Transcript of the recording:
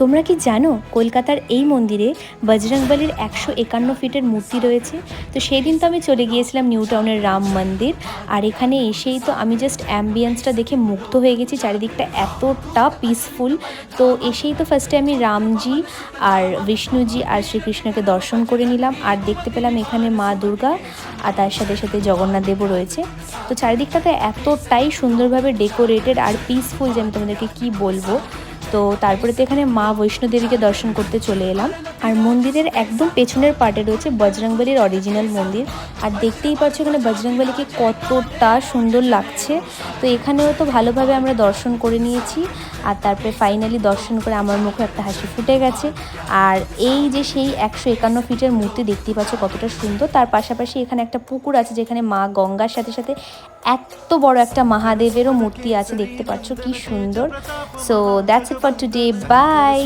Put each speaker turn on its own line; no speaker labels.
তোমরা কি জানো কলকাতার এই মন্দিরে বজরংবলীর 151 ফিটের মূর্তি রয়েছে। তো সেই দিন তো আমি চলে গিয়েছিলাম নিউ টাউনের রাম মন্দির, আর এখানে এসেই তো আমি জাস্ট অ্যাম্বিয়েন্সটা দেখে মুগ্ধ হয়ে গেছি। চারিদিকটা এতটা পিসফুল। তো এসেই তো ফার্স্টে আমি রামজি আর বিষ্ণুজি আর শ্রীকৃষ্ণকে দর্শন করে নিলাম, আর দেখতে পেলাম এখানে মা দুর্গা আর তার সাথে সাথে জগন্নাথ দেবও রয়েছে। তো চারিদিকটাতে এতটাই সুন্দরভাবে ডেকোরেটেড আর পিসফুল যে আমি তোমাদেরকে কী বলবো। তো তারপরে তো এখানে মা বৈষ্ণোদেবীকে দর্শন করতে চলে এলাম, আর মন্দিরের একদম পেছনের পার্টে রয়েছে বজরংবলীর অরিজিনাল মন্দির। আর দেখতেই পাচ্ছ এখানে বজরংবলীকে কতটা সুন্দর লাগছে। তো এখানেও তো ভালোভাবে আমরা দর্শন করে নিয়েছি, আর তারপরে ফাইনালি দর্শন করে আমার মুখে একটা হাসি ফুটে গেছে। আর এই যে সেই 151 ফিটের মূর্তি দেখতেই পাচ্ছ কতটা সুন্দর। তার পাশাপাশি এখানে একটা পুকুর আছে যেখানে মা গঙ্গার সাথে সাথে এত বড় একটা মহাদেবেরও মূর্তি আছে, দেখতে পাচ্ছ কি সুন্দর। So that's it for today, by.